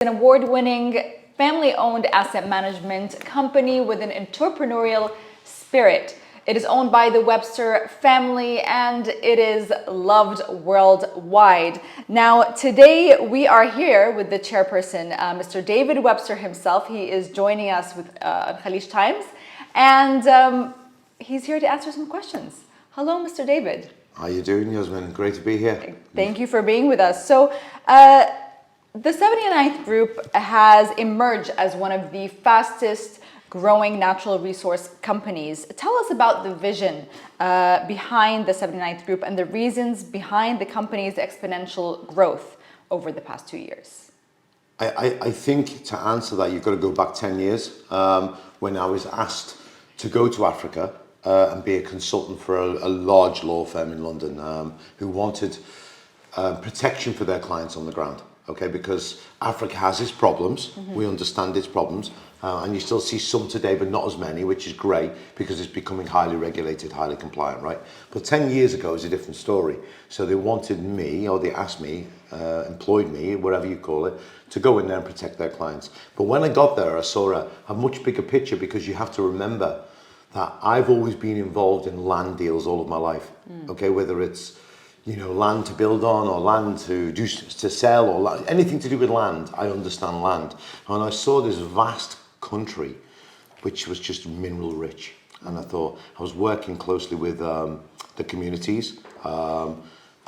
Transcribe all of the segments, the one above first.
An award-winning family-owned asset management company with an entrepreneurial spirit. It is owned by the Webster family and it is loved worldwide. Now, today we are here with the chairperson, Mr. David Webster himself. He is joining us with Khaleej Times, and he's here to answer some questions. Hello, Mr. David. How are you doing, Yasmin? Great to be here. Thank you for being with us. So, the 79th Group has emerged as one of the fastest growing natural resource companies. Tell us about the vision behind the 79th Group and the reasons behind the company's exponential growth over the past 2 years. I think to answer that, you've got to go back 10 years when I was asked to go to Africa and be a consultant for a large law firm in London who wanted protection for their clients on the ground. Okay, because Africa has its problems, we understand its problems, and you still see some today, but not as many, which is great because it's becoming highly regulated, highly compliant, right? But 10 years ago is a different story. So they wanted me, or they asked me, employed me, whatever you call it, to go in there and protect their clients. But when I got there, I saw a much bigger picture because you have to remember that I've always been involved in land deals all of my life, okay, whether it's land to build on or land to sell or anything to do with land. I understand land. And I saw this vast country, which was just mineral rich. And I thought, I was working closely with the communities. And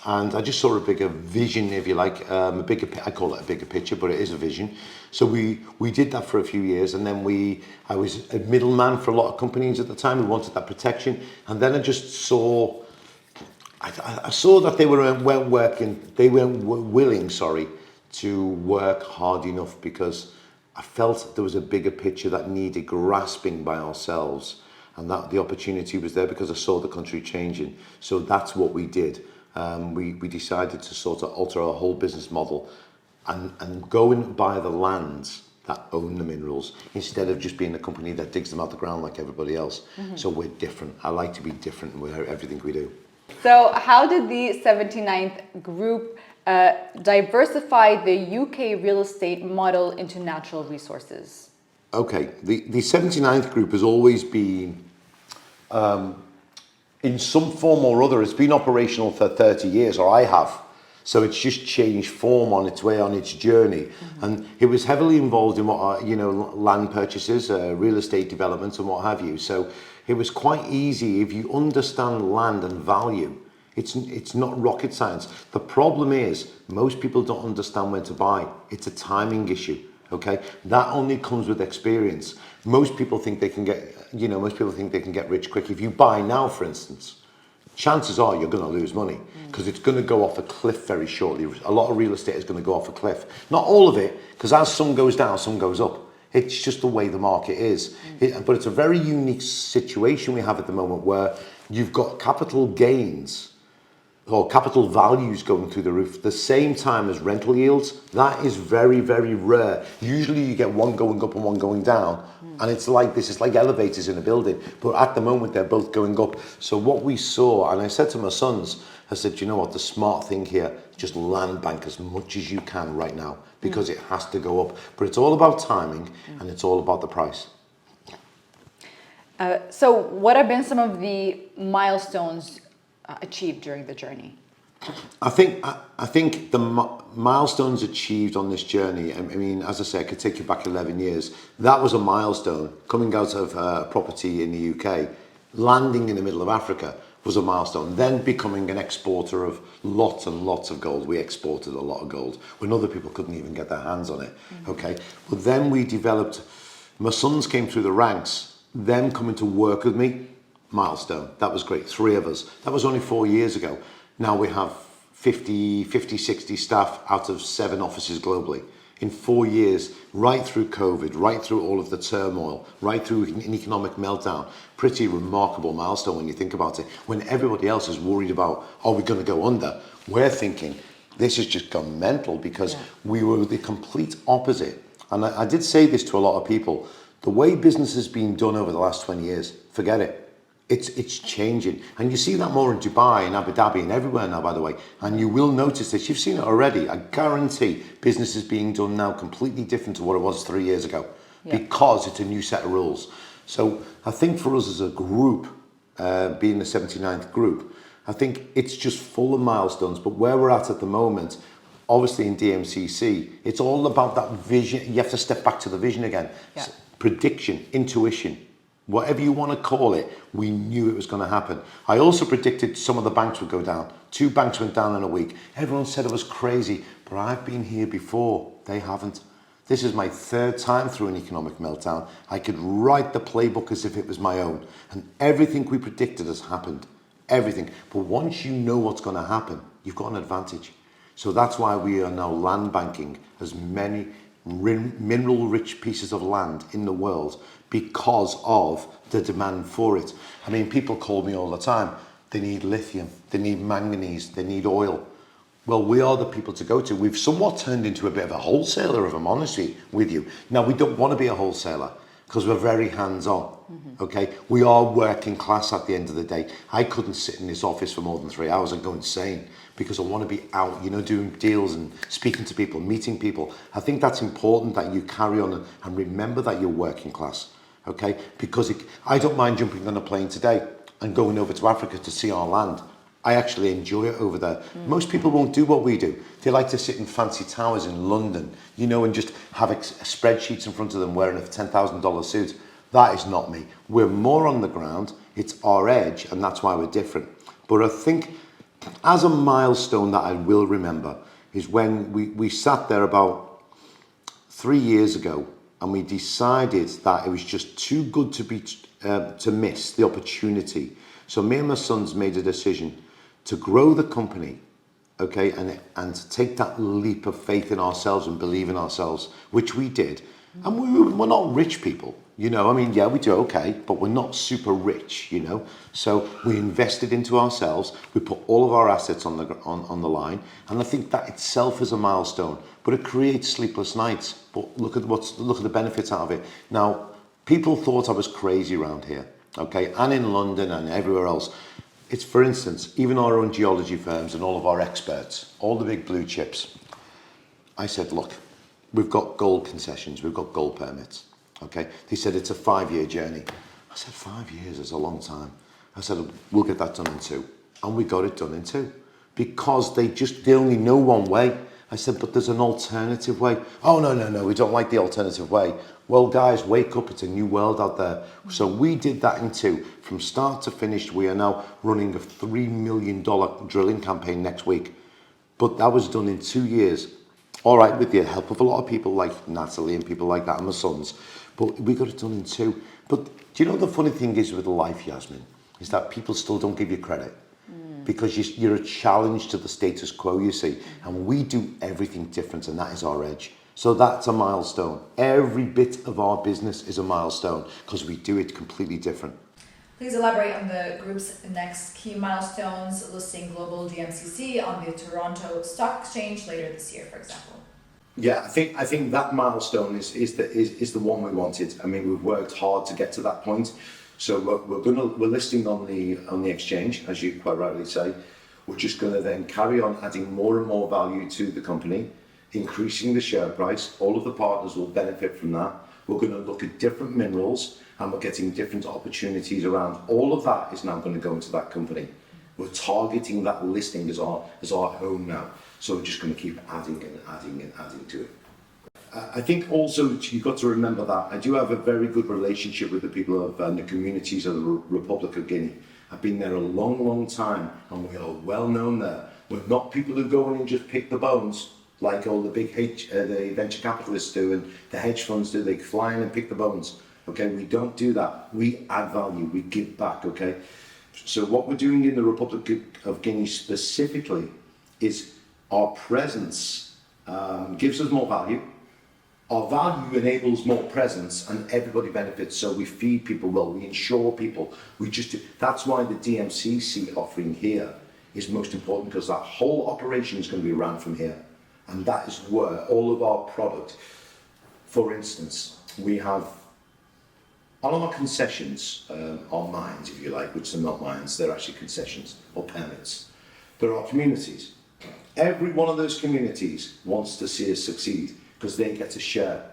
I just saw a bigger vision, if you like, I call it a bigger picture, but it is a vision. So we did that for a few years, and then I was a middleman for a lot of companies at the time. We wanted that protection. And then I just saw that they weren't willing to work hard enough because I felt there was a bigger picture that needed grasping by ourselves, and that the opportunity was there because I saw the country changing. So that's what we did. We decided to sort of alter our whole business model and go and buy the lands that own the minerals instead of just being a company that digs them out the ground like everybody else. So we're different. I like to be different with everything we do. So how did the 79th Group diversify the UK real estate model into natural resources? Okay, the 79th Group has always been, in some form or other, it's been operational for 30 years, or I have. So it's just changed form on its way, on its journey. And it was heavily involved in land purchases, real estate developments and what have you. So it was quite easy if you understand land and value. It's not rocket science. The problem is most people don't understand when to buy. It's a timing issue. Okay, that only comes with experience. Most people think they can get rich quick. If you buy now, for instance, chances are you're going to lose money because it's going to go off a cliff very shortly. A lot of real estate is going to go off a cliff. Not all of it, because as some goes down, some goes up. It's just the way the market is. But it's a very unique situation we have at the moment where you've got capital gains or capital values going through the roof at the same time as rental yields. That is very, very rare. Usually you get one going up and one going down. And it's like this, it's like elevators in a building. But at the moment, they're both going up. So what we saw, and I said to my sons, I said, you know what, the smart thing here, just land bank as much as you can right now, because it has to go up. But it's all about timing and it's all about the price. So what have been some of the milestones achieved during the journey? I think the milestones achieved on this journey, I mean, as I say, I could take you back 11 years. That was a milestone. Coming out of property in the UK, landing in the middle of Africa was a milestone. Then becoming an exporter of lots and lots of gold. We exported a lot of gold when other people couldn't even get their hands on it. Okay, but then we developed, my sons came through the ranks, them coming to work with me, milestone. That was great, 3 of us. That was only 4 years ago. Now we have 50, 60 staff out of 7 offices globally. In 4 years, right through COVID, right through all of the turmoil, right through an economic meltdown. Pretty remarkable milestone when you think about it. When everybody else is worried about, are we going to go under? We're thinking, this has just gone mental because we were the complete opposite. And I did say this to a lot of people. The way business has been done over the last 20 years, forget it. It's changing. And you see that more in Dubai and Abu Dhabi and everywhere now, by the way. And you will notice this. You've seen it already. I guarantee business is being done now completely different to what it was 3 years ago because it's a new set of rules. So I think for us as a group, being the 79th group, I think it's just full of milestones. But where we're at the moment, obviously in DMCC, it's all about that vision. You have to step back to the vision again. Yeah. Prediction, intuition. Whatever you want to call it, we knew it was going to happen. I also predicted some of the banks would go down. 2 banks went down in a week. Everyone said it was crazy, but I've been here before. They haven't. This is my 3rd time through an economic meltdown. I could write the playbook as if it was my own. And everything we predicted has happened. Everything. But once you know what's going to happen, you've got an advantage. So that's why we are now land banking as many mineral-rich pieces of land in the world because of the demand for it. I mean, people call me all the time. They need lithium, they need manganese, they need oil. Well, we are the people to go to. We've somewhat turned into a bit of a wholesaler, if I'm honest with you. Now, we don't want to be a wholesaler because we're very hands-on, okay? We are working class at the end of the day. I couldn't sit in this office for more than 3 hours and go insane because I want to be out, doing deals and speaking to people, meeting people. I think that's important that you carry on and remember that you're working class, okay? Because I don't mind jumping on a plane today and going over to Africa to see our land. I actually enjoy it over there. Most people won't do what we do. They like to sit in fancy towers in London, and just have spreadsheets in front of them wearing a $10,000 suit. That is not me. We're more on the ground. It's our edge, and that's why we're different. But I think as a milestone that I will remember is when we sat there about 3 years ago and we decided that it was just too good to miss the opportunity. So me and my sons made a decision to grow the company, okay, and to take that leap of faith in ourselves and believe in ourselves, which we did. And we're not rich people, we do okay, but we're not super rich, So we invested into ourselves. We put all of our assets on the line, and I think that itself is a milestone. But it creates sleepless nights. But look at the benefits out of it. Now, people thought I was crazy around here, okay, and in London and everywhere else. It's, for instance, even our own geology firms and all of our experts, all the big blue chips. I said, look, we've got gold concessions, we've got gold permits, okay? They said it's a 5-year journey. I said, 5 years is a long time. I said, we'll get that done in 2. And we got it done in 2 because they only know one way. I said, but there's an alternative way. Oh, no, we don't like the alternative way. Well, guys, wake up. It's a new world out there. So we did that in 2. From start to finish, we are now running a $3 million drilling campaign next week. But that was done in 2 years. All right, with the help of a lot of people like Natalie and people like that and my sons. But we got it done in 2. But do you know the funny thing is with life, Yasmin, is that people still don't give you credit. Because you're a challenge to the status quo, you see. And we do everything different, and that is our edge. So that's a milestone. Every bit of our business is a milestone because we do it completely different. Please elaborate on the group's next key milestones, listing global DMCC on the Toronto Stock Exchange later this year, for example. Yeah, I think that milestone is the one we wanted. I mean, we've worked hard to get to that point. So we're listing on the exchange, as you quite rightly say. We're just going to then carry on adding more and more value to the company, increasing the share price. All of the partners will benefit from that. We're going to look at different minerals, and we're getting different opportunities around. All of that is now going to go into that company. We're targeting that listing as our home now. So we're just going to keep adding and adding and adding to it. I think also you've got to remember that I do have a very good relationship with the people of the communities of the Republic of Guinea. I've been there a long, long time, and we are well known there. We're not people who go in and just pick the bones like all the big the venture capitalists do and the hedge funds do. They fly in and pick the bones. Okay, we don't do that. We add value. We give back. Okay, so what we're doing in the Republic of Guinea specifically is our presence gives us more value. Our value enables more presence, and everybody benefits. So we feed people well, we insure people. That's why the DMCC offering here is most important, because that whole operation is going to be run from here, and that is where all of our product. For instance, we have all of our concessions are mines, if you like, which are not mines, they're actually concessions or permits. There are communities. Every one of those communities wants to see us succeed because they get to share.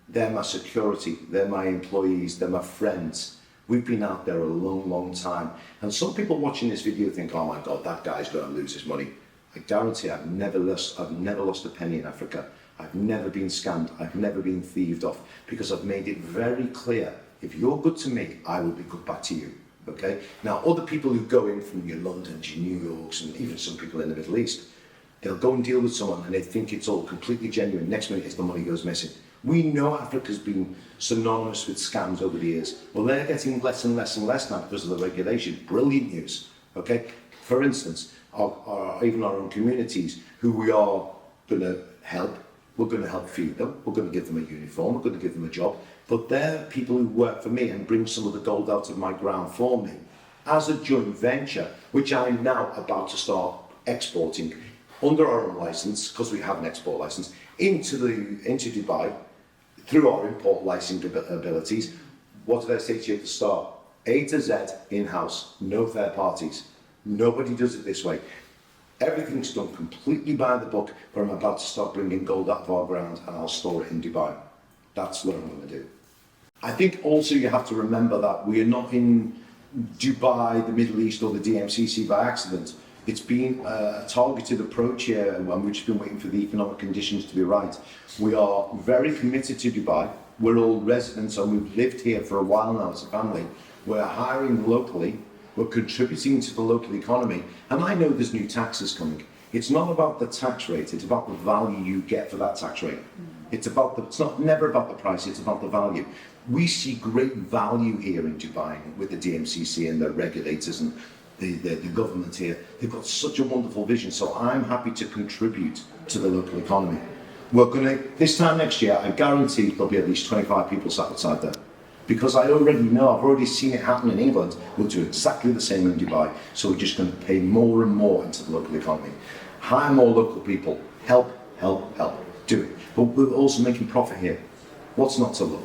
They're my security, they're my employees, they're my friends. We've been out there a long, long time. And some people watching this video think, oh my God, that guy's going to lose his money. I guarantee I've never lost a penny in Africa. I've never been scammed. I've never been thieved off because I've made it very clear. If you're good to me, I will be good back to you. Okay? Now, other people who go in from your Londons, your New Yorks, and even some people in the Middle East, they'll go and deal with someone and they think it's all completely genuine. Next minute, the money goes missing. We know Africa's been synonymous with scams over the years. Well, they're getting less and less and less now because of the regulation. Brilliant news. Okay? For instance, even our own communities who we are going to help, we're going to help feed them, we're going to give them a uniform, we're going to give them a job, but they're people who work for me and bring some of the gold out of my ground for me as a joint venture, which I'm now about to start exporting under our own license, because we have an export license, into Dubai through our import licensing abilities. What did I say to you at the start? A to Z in-house, no third parties. Nobody does it this way. Everything's done completely by the book, but I'm about to start bringing gold out of our ground and I'll store it in Dubai. That's what I'm going to do. I think also you have to remember that we are not in Dubai, the Middle East or the DMCC by accident. It's been a targeted approach here and we've just been waiting for the economic conditions to be right. We are very committed to Dubai. We're all residents and we've lived here for a while now as a family. We're hiring locally. We're contributing to the local economy. And I know there's new taxes coming. It's not about the tax rate, it's about the value you get for that tax rate. It's never about the price, it's about the value. We see great value here in Dubai with the DMCC and the regulators and the government here. They've got such a wonderful vision, so I'm happy to contribute to the local economy. This time next year, I guarantee there'll be at least 25 people sat outside there. Because I already know, I've already seen it happen in England, we'll do exactly the same in Dubai. So we're just going to pay more and more into the local economy. Hire more local people, help, do it. But we're also making profit here. What's not to love?